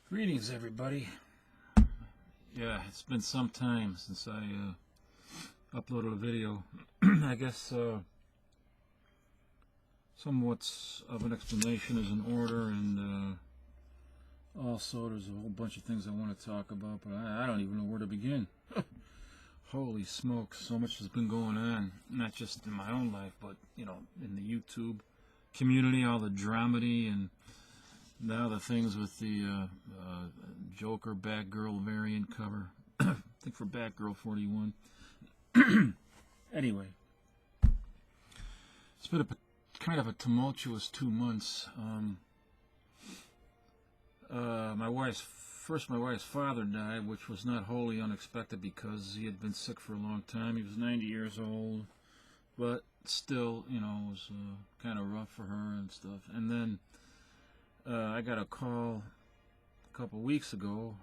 Greetings, everybody. Yeah, it's been some time since I uploaded a video. I guess somewhat of an explanation is in order, and also there's a whole bunch of things I want to talk about, but I don't even know where to begin. Holy smokes, so much has been going on, not just in my own life, but, you know, in the YouTube community, all the dramedy, and now the things with the Joker Batgirl variant cover. I think for Batgirl 41. Anyway, it's been kind of a tumultuous 2 months. My wife's father died, which was not wholly unexpected because he had been sick for a long time. He was 90 years old, but still, you know, it was kind of rough for her and stuff. And then I got a call a couple weeks ago,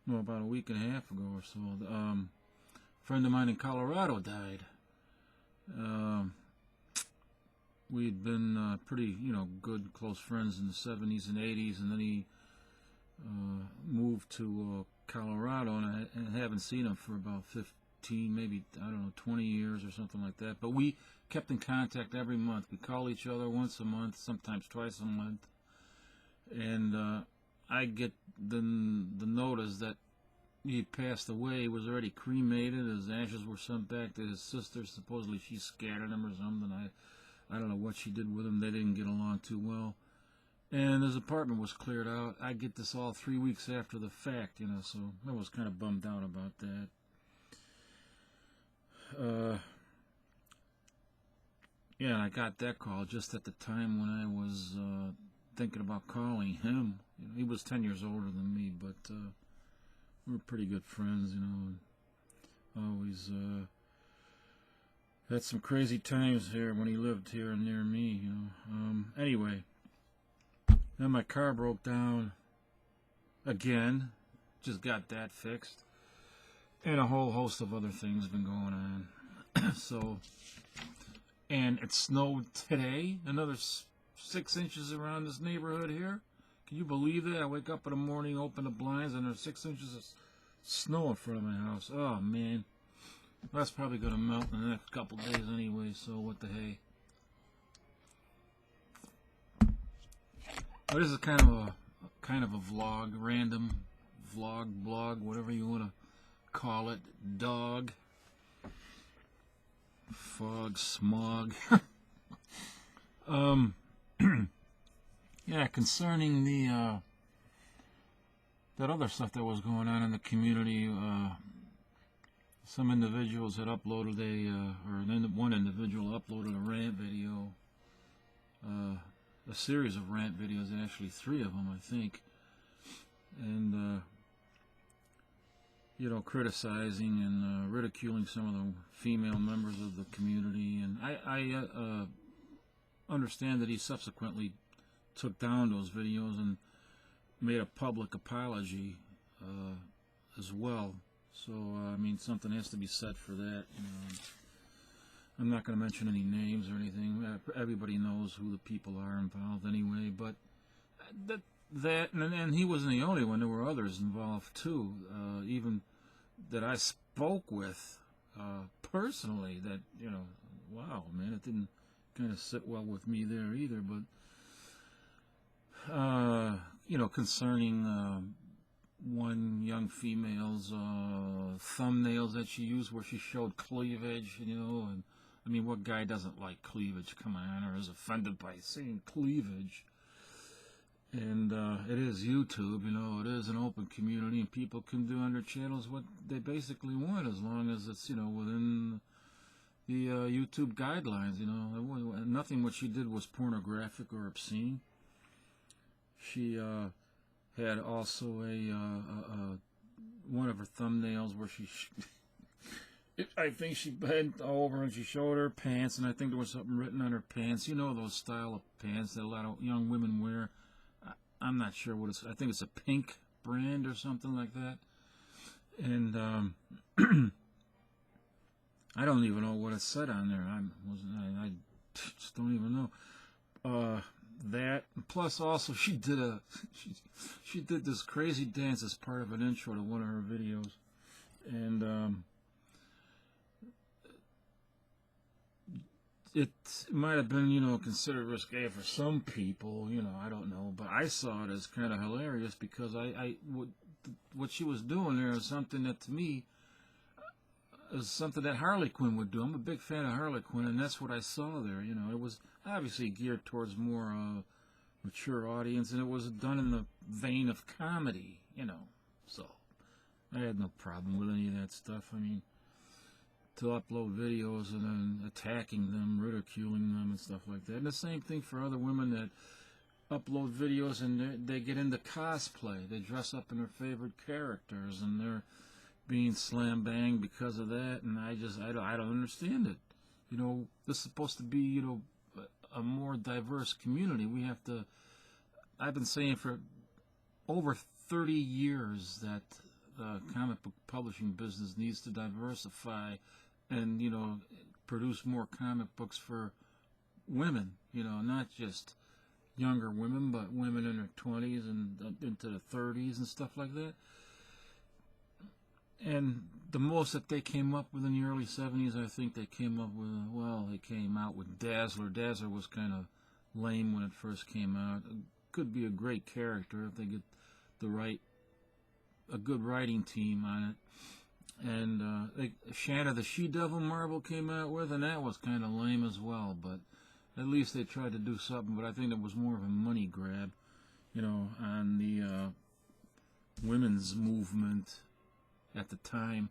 about a week and a half ago or so. A friend of mine in Colorado died. We'd been pretty, you know, good, close friends in the 70s and 80s, and then he moved to Colorado, and I haven't seen him for about 15, maybe, I don't know, 20 years or something like that. But we kept in contact every month. We call each other once a month, sometimes twice a month. And I get the notice that he passed away. He was already cremated. His ashes were sent back to his sister. Supposedly she scattered him or something. I don't know what she did with him. They didn't get along too well. And his apartment was cleared out. I get this all 3 weeks after the fact, you know, so I was kind of bummed out about that. Yeah, and I got that call just at the time when I was thinking about calling him. You know, he was 10 years older than me, but we were pretty good friends, you know, and always had some crazy times here when he lived here near me, you know. Anyway, then my car broke down again. Just got that fixed. And a whole host of other things been going on. And it snowed today, another 6 inches around this neighborhood here. Can you believe that? I wake up in the morning, open the blinds, and there's 6 inches of snow in front of my house. Oh, man. That's probably going to melt in the next couple days anyway, so what the hey. But this is kind of a vlog, random vlog, blog, whatever you want to call it. Dog. Fog, smog. Yeah, concerning the that other stuff that was going on in the community, some individuals had uploaded one individual uploaded a rant video, a series of rant videos, actually 3 of them, I think, and you know, criticizing and ridiculing some of the female members of the community. And I understand that he subsequently took down those videos and made a public apology as well. So, I mean, something has to be said for that. You know, I'm not going to mention any names or anything. Everybody knows who the people are involved anyway. But and he wasn't the only one. There were others involved too, even that I spoke with personally. That, you know, wow, man, it didn't kind of sit well with me there either. But you know, concerning one young female's thumbnails that she used where she showed cleavage, you know, and I mean, what guy doesn't like cleavage? Come on, or is offended by seeing cleavage? And it is YouTube, you know, it is an open community, and people can do on their channels what they basically want, as long as it's, you know, within the YouTube guidelines, you know. Nothing what she did was pornographic or obscene. She had also one of her thumbnails where I think she bent over and she showed her pants, and I think there was something written on her pants. You know, those style of pants that a lot of young women wear. I'm not sure what it's. I think it's a pink brand or something like that. And I don't even know what it said on there. I just don't even know. that. Plus, also, she did this crazy dance as part of an intro to one of her videos, and it might have been, considered risque for some people, I don't know, but I saw it as kind of hilarious because what she was doing there is something that to me is something that Harley Quinn would do. I'm a big fan of Harley Quinn, and that's what I saw there. It was obviously geared towards more mature audience, and it was done in the vein of comedy, So I had no problem with any of that stuff. I mean, to upload videos and then attacking them, ridiculing them, and stuff like that. And the same thing for other women that upload videos and they get into cosplay. They dress up in their favorite characters, and they're being slam banged because of that. And I don't understand it. This is supposed to be, a more diverse community. I've been saying for over 30 years that the comic book publishing business needs to diversify and, produce more comic books for women, not just younger women, but women in their 20s and into the 30s and stuff like that. And the most that they came up with in the early 70s, I think they came out with Dazzler. Dazzler was kind of lame when it first came out. It could be a great character if they get a good writing team on it. And Shadow the She-Devil Marvel came out with, and that was kind of lame as well, but at least they tried to do something. But I think it was more of a money grab, on the women's movement at the time.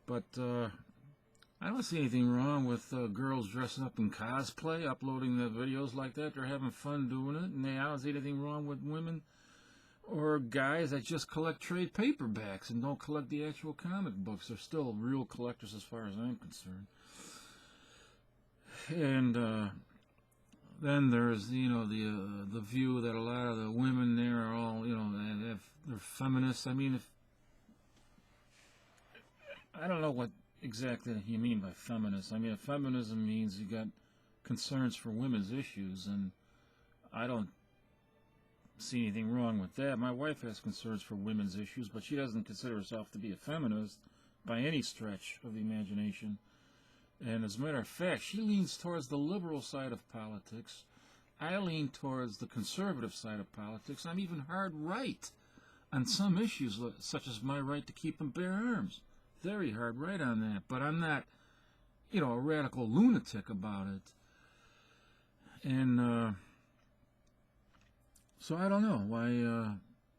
But I don't see anything wrong with girls dressing up in cosplay, uploading the videos like that. They're having fun doing it, and I don't see anything wrong with women or guys that just collect trade paperbacks and don't collect the actual comic books. They're still real collectors as far as I'm concerned. And then there's, the view that a lot of the women there are all, they're feminists. I mean, I don't know what exactly you mean by feminist. I mean, if feminism means you got concerns for women's issues, and I don't see anything wrong with that. My wife has concerns for women's issues, but she doesn't consider herself to be a feminist by any stretch of the imagination. And as a matter of fact, she leans towards the liberal side of politics. I lean towards the conservative side of politics. I'm even hard right on some issues, such as my right to keep and bear arms. Very hard right on that. But I'm not, a radical lunatic about it. And so I don't know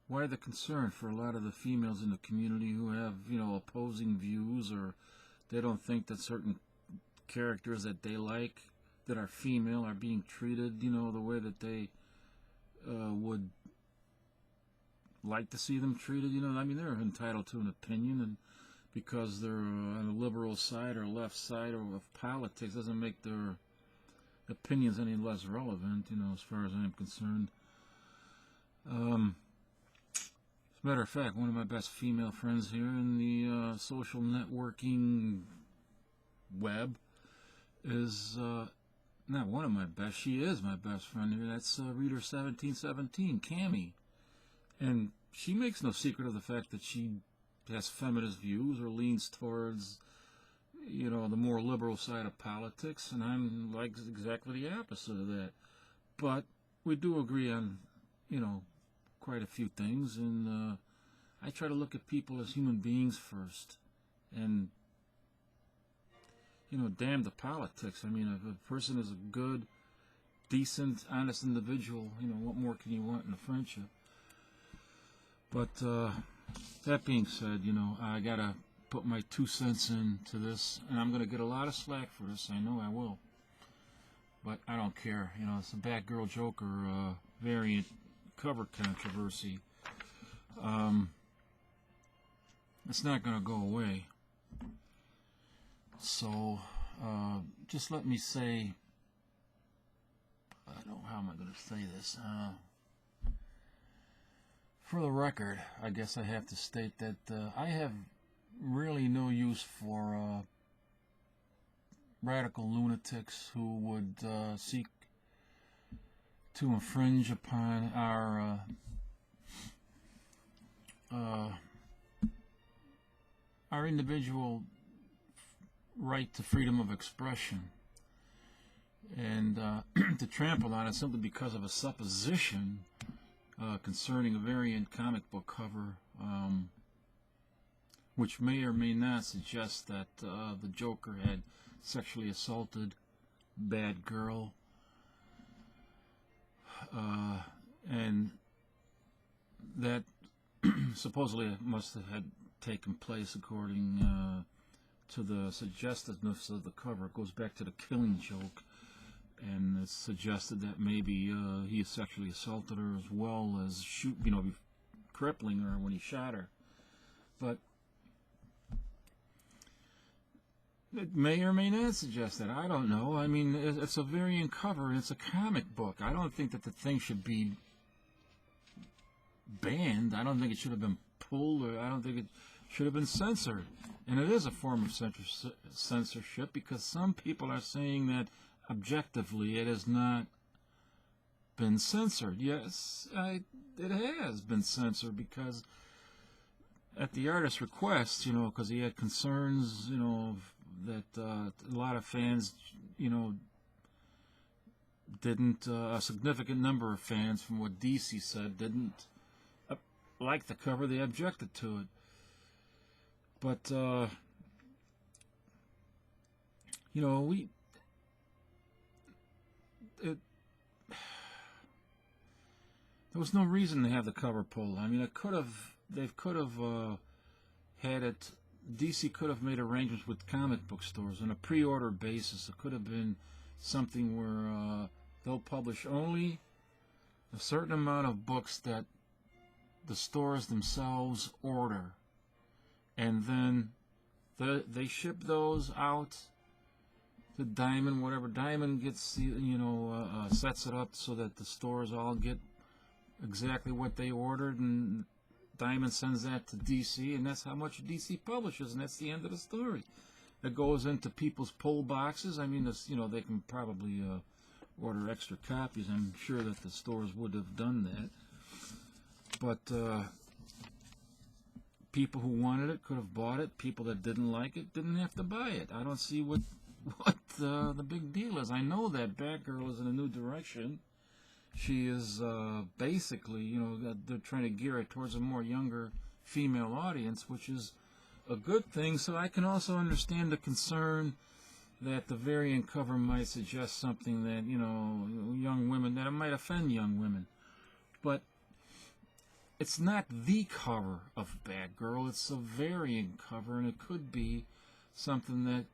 why the concern for a lot of the females in the community who have, opposing views, or they don't think that certain characters that they like that are female are being treated, the way that they would like to see them treated. I mean, they're entitled to an opinion, and because they're on the liberal side or left side of politics doesn't make their opinions any less relevant, as far as I'm concerned. As a matter of fact, one of my best female friends here in the social networking web is not one of my best. She is my best friend here. That's Reader 1717, Cammie, and she makes no secret of the fact that she has feminist views or leans towards, the more liberal side of politics, and I'm like exactly the opposite of that. But we do agree on, quite a few things, and I try to look at people as human beings first, and damn the politics. I mean, if a person is a good, decent, honest individual, what more can you want in a friendship? But that being said, I gotta put my 2 cents into this, and I'm gonna get a lot of slack for this. I know I will, but I don't care. It's a Batgirl Joker variant cover controversy. It's not gonna go away. So just let me say, I don't know, how am I going to say this? For the record, I guess I have to state that I have really no use for radical lunatics who would seek to infringe upon our individual right to freedom of expression, and to trample on it simply because of a supposition concerning a variant comic book cover, which may or may not suggest that the Joker had sexually assaulted Batgirl, and that supposedly it must have had taken place according to the suggestiveness of the cover. It goes back to the Killing Joke, and it's suggested that maybe he sexually assaulted her as well as crippling her when he shot her. But it may or may not suggest that. I don't know. I mean, it's a variant cover, and it's a comic book. I don't think that the thing should be banned. I don't think it should have been pulled, or I don't think it should have been censored. And it is a form of censorship, because some people are saying that objectively it has not been censored. Yes, it has been censored, because at the artist's request, because he had concerns, that a lot of fans, didn't, a significant number of fans, from what DC said, didn't like the cover. They objected to it. But, there was no reason to have the cover pulled. I mean, they could have had it. DC could have made arrangements with comic book stores on a pre-order basis. It could have been something where they'll publish only a certain amount of books that the stores themselves order, and then they ship those out to Diamond. Whatever Diamond gets, sets it up so that the stores all get exactly what they ordered, and Diamond sends that to DC, and that's how much DC publishes, and that's the end of the story. It goes into people's pull boxes. I mean, they can probably order extra copies. I'm sure that the stores would have done that. But people who wanted it could have bought it. People that didn't like it didn't have to buy it. I don't see what the big deal is. I know that Batgirl is in a new direction. She is basically, they're trying to gear it towards a more younger female audience, which is a good thing. So I can also understand the concern that the variant cover might suggest something that, young women, that it might offend young women. But it's not the cover of Batgirl. It's a variant cover, and it could be something that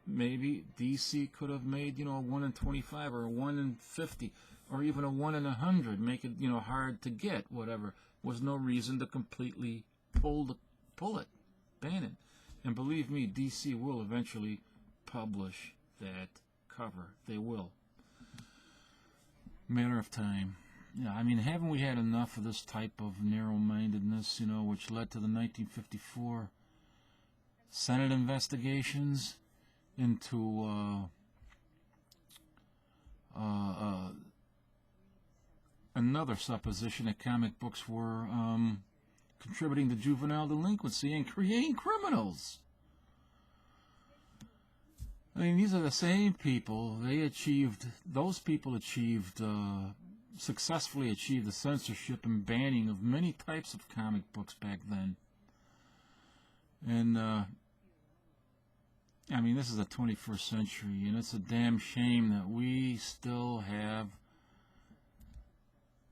maybe DC could have made, a 1 in 25 or a 1 in 50. Or even a 1 in 100, make it, hard to get, whatever. Was no reason to completely pull it, ban it. And believe me, DC will eventually publish that cover. They will. Matter of time. Yeah, I mean, haven't we had enough of this type of narrow-mindedness, which led to the 1954 Senate investigations into another supposition that comic books were contributing to juvenile delinquency and creating criminals. I mean, these are the same people. Those people successfully achieved the censorship and banning of many types of comic books back then. And, I mean, this is the 21st century, and it's a damn shame that we still have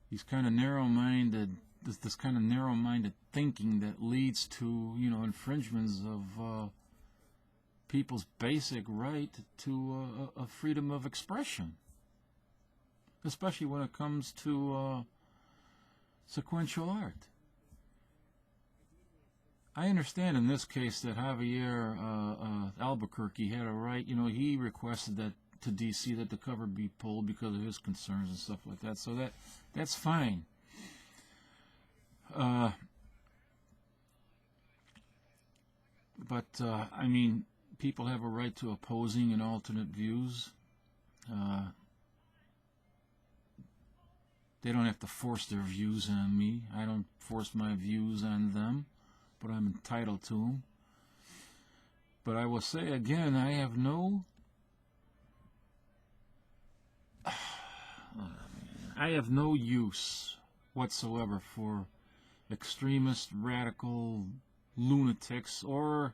these kind of narrow-minded, this kind of narrow-minded thinking that leads to, infringements of people's basic right to a freedom of expression, especially when it comes to sequential art. I understand in this case that Javier Albuquerque had a right. He requested that to DC that the cover be pulled because of his concerns and stuff like that. So that's fine. But I mean, people have a right to opposing and alternate views. They don't have to force their views on me. I don't force my views on them, but I'm entitled to them. But I will say again, I have no use whatsoever for extremist, radical lunatics or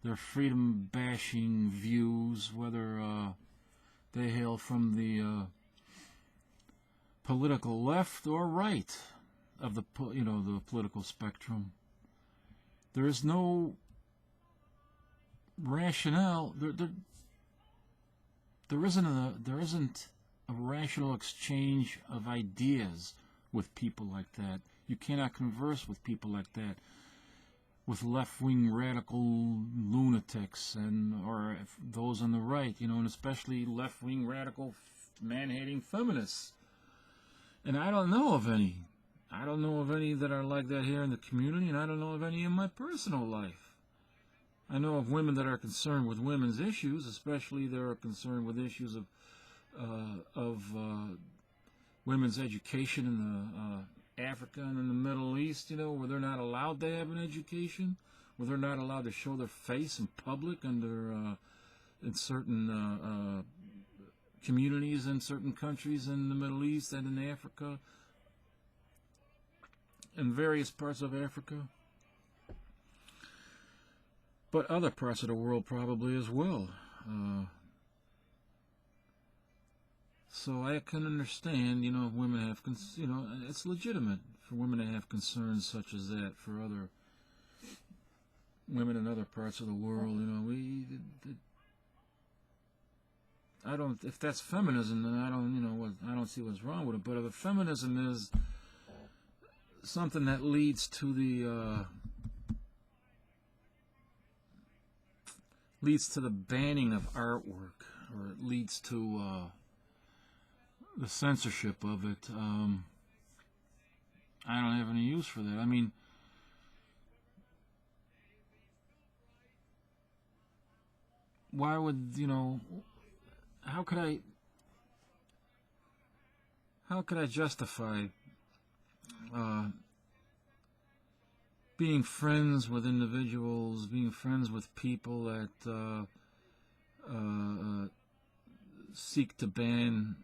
their freedom-bashing views, whether they hail from the political left or right of the the political spectrum. There is no rationale. There isn't a rational exchange of ideas with people like that. You cannot converse with people like that, with left-wing radical lunatics or those on the right, and especially left-wing radical man-hating feminists. And I don't know of any. I don't know of any that are like that here in the community, and I don't know of any in my personal life. I know of women that are concerned with women's issues, especially they are concerned with issues of women's education in Africa and in the Middle East, where they're not allowed to have an education, where they're not allowed to show their face in public in certain communities in certain countries in the Middle East and in Africa, in various parts of Africa, but other parts of the world probably as well. So I can understand, if women have, it's legitimate for women to have concerns such as that for other women in other parts of the world. If that's feminism, then I don't see what's wrong with it. But if feminism is something that leads to the banning of artwork, or it leads to the censorship of it, I don't have any use for that. I mean, why would, how could I justify being friends with individuals, being friends with people that seek to ban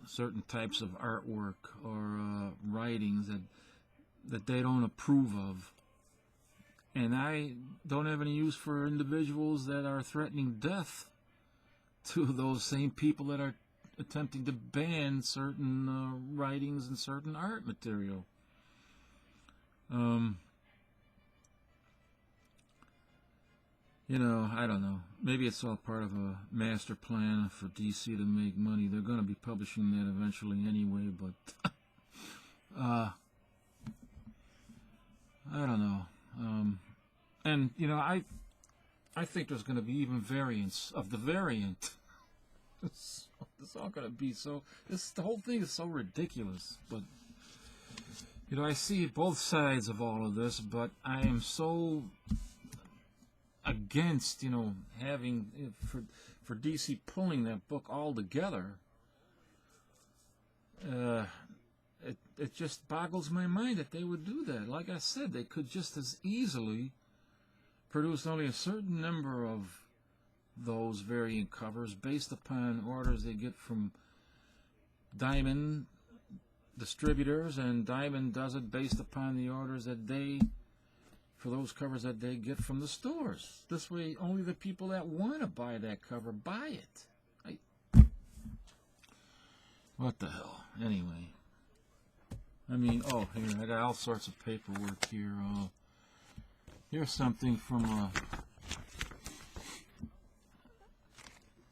certain types of artwork or writings that they don't approve of? And I don't have any use for individuals that are threatening death to those same people that are attempting to ban certain writings and certain art material. I don't know. Maybe it's all part of a master plan for DC to make money. They're going to be publishing that eventually anyway, but I don't know. And I think there's going to be even variants of the variant. It's all going to be so. The whole thing is so ridiculous. But I see both sides of all of this. But I am so against having for DC pulling that book all together. It just boggles my mind that they would do that. Like I said, they could just as easily produce only a certain number of those variant covers based upon orders they get from Diamond distributors, and Diamond does it based upon the orders for those covers that they get from the stores. This way, only the people that want to buy that cover buy it. What the hell? Anyway. I mean, here, I got all sorts of paperwork here. Here's something from, I'll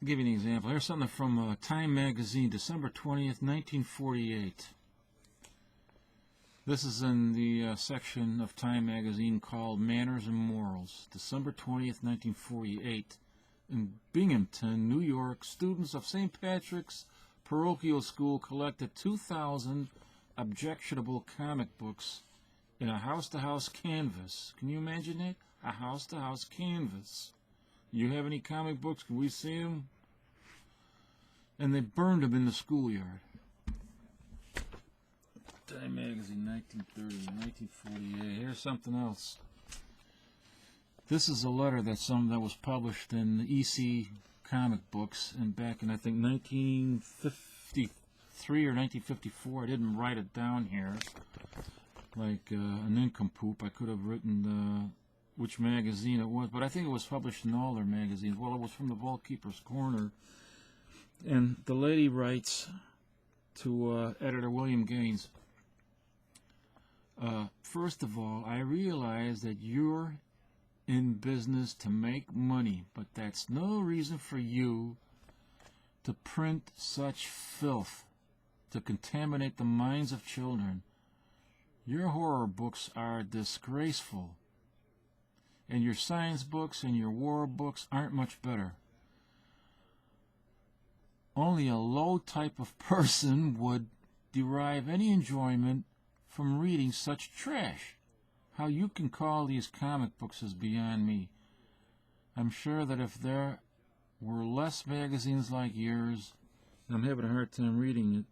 give you an example. Here's something from Time Magazine, December 20th, 1948. This is in the section of Time Magazine called Manners and Morals. December 20th, 1948. In Binghamton, New York, students of St. Patrick's Parochial School collected 2,000 objectionable comic books in a house-to-house canvas. Can you imagine that? A house-to-house canvas. You have any comic books? Can we see them? And they burned them in the schoolyard. Time magazine, 1930, 1948. Here's something else. This is a letter that was published in EC comic books, and back in I think 1953 or 1954. I didn't write it down here like an nincompoop. I could have written which magazine it was, but I think it was published in all their magazines. Well, it was from the Vault Keeper's Corner, and the lady writes to editor William Gaines. First of all, I realize that you're in business to make money, but that's no reason for you to print such filth to contaminate the minds of children. Your horror books are disgraceful, and your science books and your war books aren't much better. Only a low type of person would derive any enjoyment from reading such trash. How you can call these comic books is beyond me. I'm sure that if there were less magazines like yours, I'm having a hard time reading it.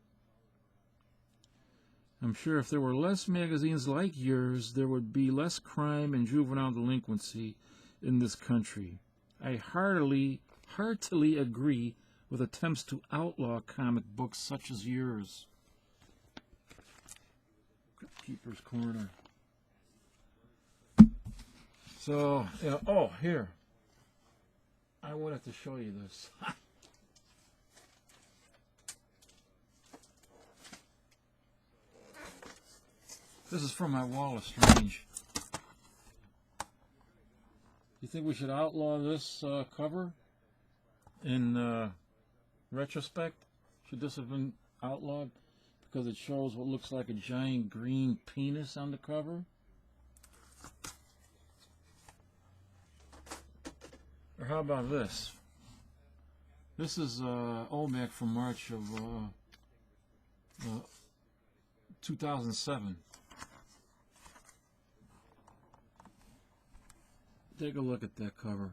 I'm sure if there were less magazines like yours, there would be less crime and juvenile delinquency in this country. I heartily agree with attempts to outlaw comic books such as yours. Keeper's Corner. So, oh, here. I wanted to show you this. This is from my wall of strange. You think we should outlaw this cover in retrospect? Should this have been outlawed because it shows what looks like a giant green penis on the cover? Or how about this? This is OMAC from March of 2007. Take a look at that cover.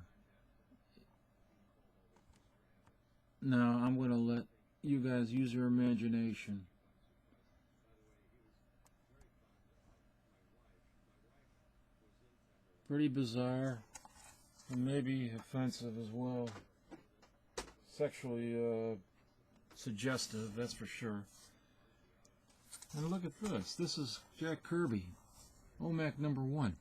Now, I'm going to let you guys use your imagination. Pretty bizarre. And maybe offensive as well. Sexually suggestive, that's for sure. And look at this. This is Jack Kirby, OMAC #1.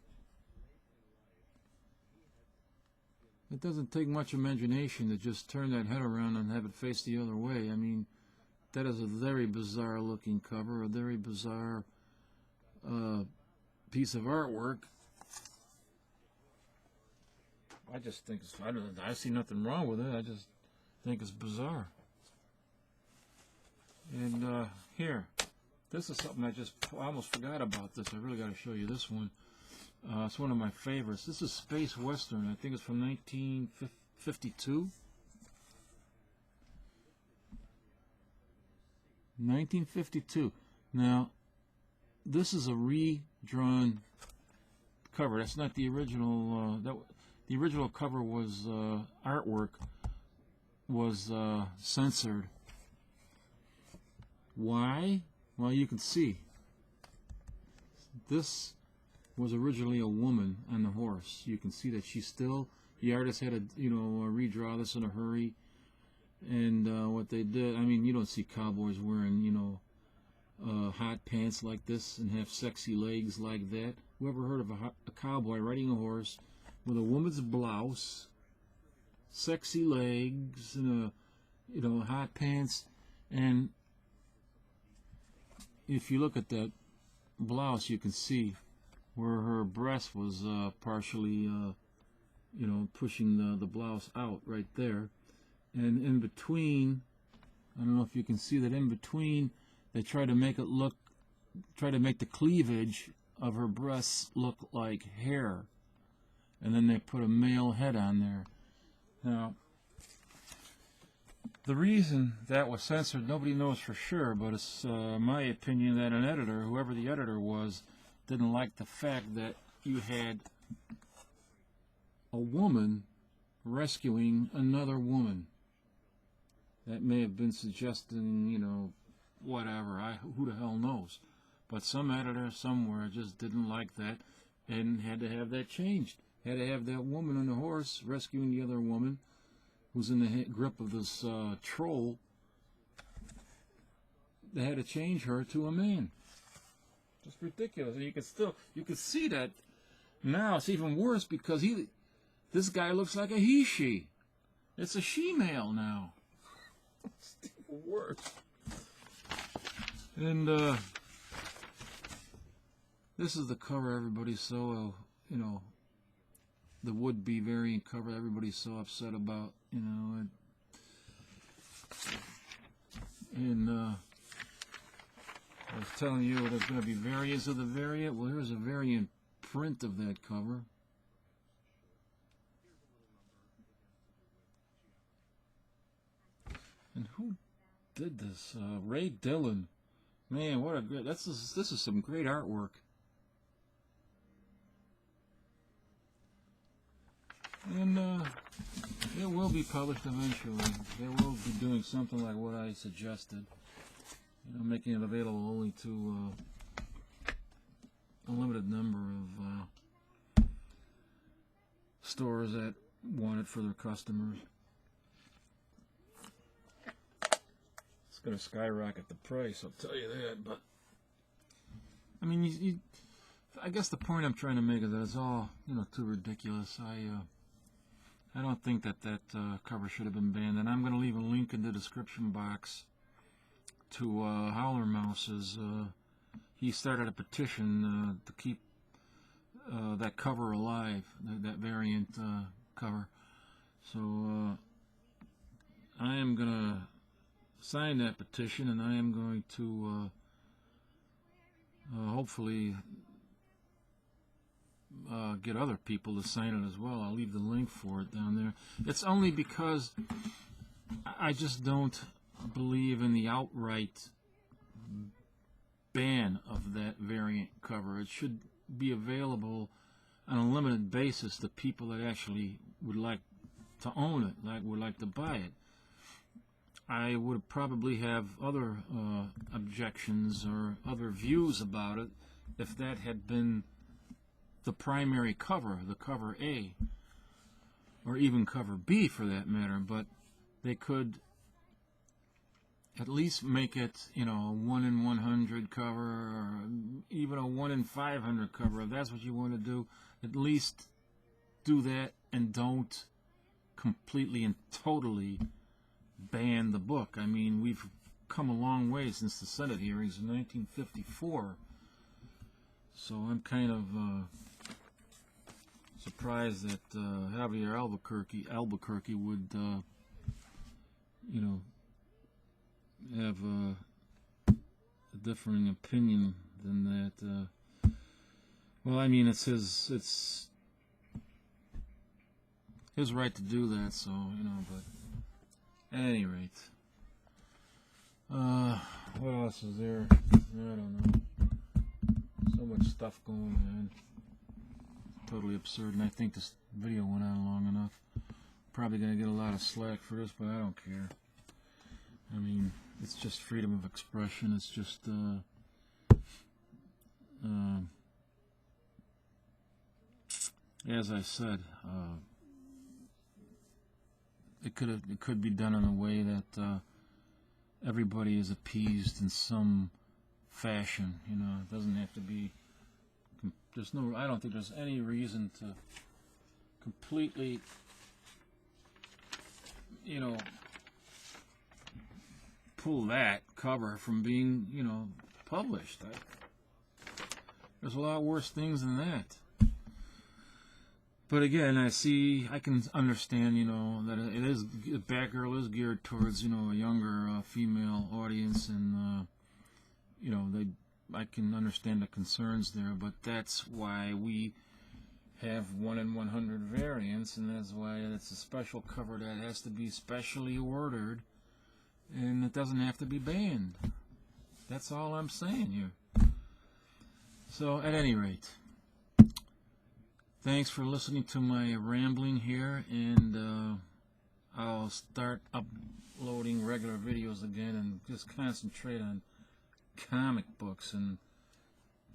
It doesn't take much imagination to just turn that head around and have it face the other way. I mean, that is a very bizarre looking cover, a very bizarre piece of artwork. I just think it's, I see nothing wrong with it. I just think it's bizarre. And here, this is something I almost forgot about this. I really got to show you this one. It's one of my favorites. This is Space Western. I think it's from 1952. 1952. Now, this is a redrawn cover. That's not the original. The original cover was artwork was censored. Why? Well, you can see. This was originally a woman on the horse. You can see that she's still. The artist had to, redraw this in a hurry. And what they did, I mean, you don't see cowboys wearing, hot pants like this and have sexy legs like that. Whoever heard of a cowboy riding a horse with a woman's blouse, sexy legs, and hot pants? And if you look at that blouse, you can see where her breast was partially, pushing the blouse out right there. And in between, I don't know if you can see that in between, they try to make the cleavage of her breasts look like hair. And then they put a male head on there. Now, the reason that was censored, nobody knows for sure, but it's my opinion that an editor, whoever the editor was, didn't like the fact that you had a woman rescuing another woman. That may have been suggesting, whatever. Who the hell knows? But some editor somewhere just didn't like that and had to have that changed. Had to have that woman on the horse rescuing the other woman who's in the grip of this troll. They had to change her to a man. Just ridiculous. And you could see that now. It's even worse because this guy looks like a he/she. It's a she-male now. It's even worse. And this is the cover everybody's so, the would-be variant cover everybody's so upset about, and I was telling you there's going to be variants of the variant. Well, here's a variant print of that cover. And who did this? Ray Dillon. Man, what a great! This is some great artwork. And it will be published eventually. They will be doing something like what I suggested. Making it available only to a limited number of stores that want it for their customers. It's going to skyrocket the price, I'll tell you that. But I mean, I guess the point I'm trying to make is that it's all too ridiculous. I don't think that cover should have been banned, and I'm going to leave a link in the description box to Howler Mouse's. He started a petition to keep that cover alive, that variant cover. So I am going to sign that petition, and I am going to hopefully get other people to sign it as well. I'll leave the link for it down there. It's only because I just don't believe in the outright ban of that variant cover. It should be available on a limited basis to people that actually would like to own it, would like to buy it. I would probably have other objections or other views about it if that had been the primary cover, the cover A, or even cover B for that matter. But they could at least make it, a 1 in 100 cover, or even a 1 in 500 cover. If that's what you want to do, at least do that and don't completely and totally ban the book. I mean, we've come a long way since the Senate hearings in 1954. So I'm kind of surprised that Javier Albuquerque would, have a differing opinion than that. Well, I mean, it's his right to do that. So but at any rate, what else is there? I don't know. So much stuff going on. Totally absurd, and I think this video went on long enough. Probably going to get a lot of slack for this, but I don't care. I mean, it's just freedom of expression. It's just as I said, it could be done in a way that everybody is appeased in some fashion. It doesn't have to be. I don't think there's any reason to completely, pull that cover from being, published. There's a lot worse things than that. But again, I can understand, that Batgirl is geared towards, a younger female audience, and I can understand the concerns there, but that's why we have 1 in 100 variants, and that's why it's a special cover that has to be specially ordered, and it doesn't have to be banned. That's all I'm saying here. So, at any rate, thanks for listening to my rambling here, and I'll start uploading regular videos again and just concentrate on comic books and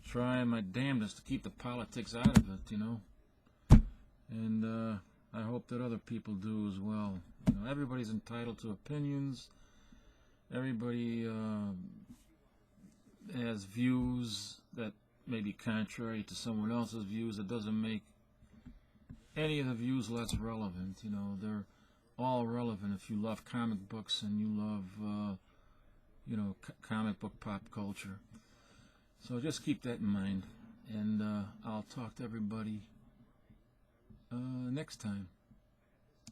try my damnedest to keep the politics out of it, you know. And I hope that other people do as well. You know, everybody's entitled to opinions. Everybody has views that may be contrary to someone else's views. It doesn't make any of the views less relevant. You know, they're all relevant if you love comic books and you love, you know, comic book pop culture. So just keep that in mind, and I'll talk to everybody next time.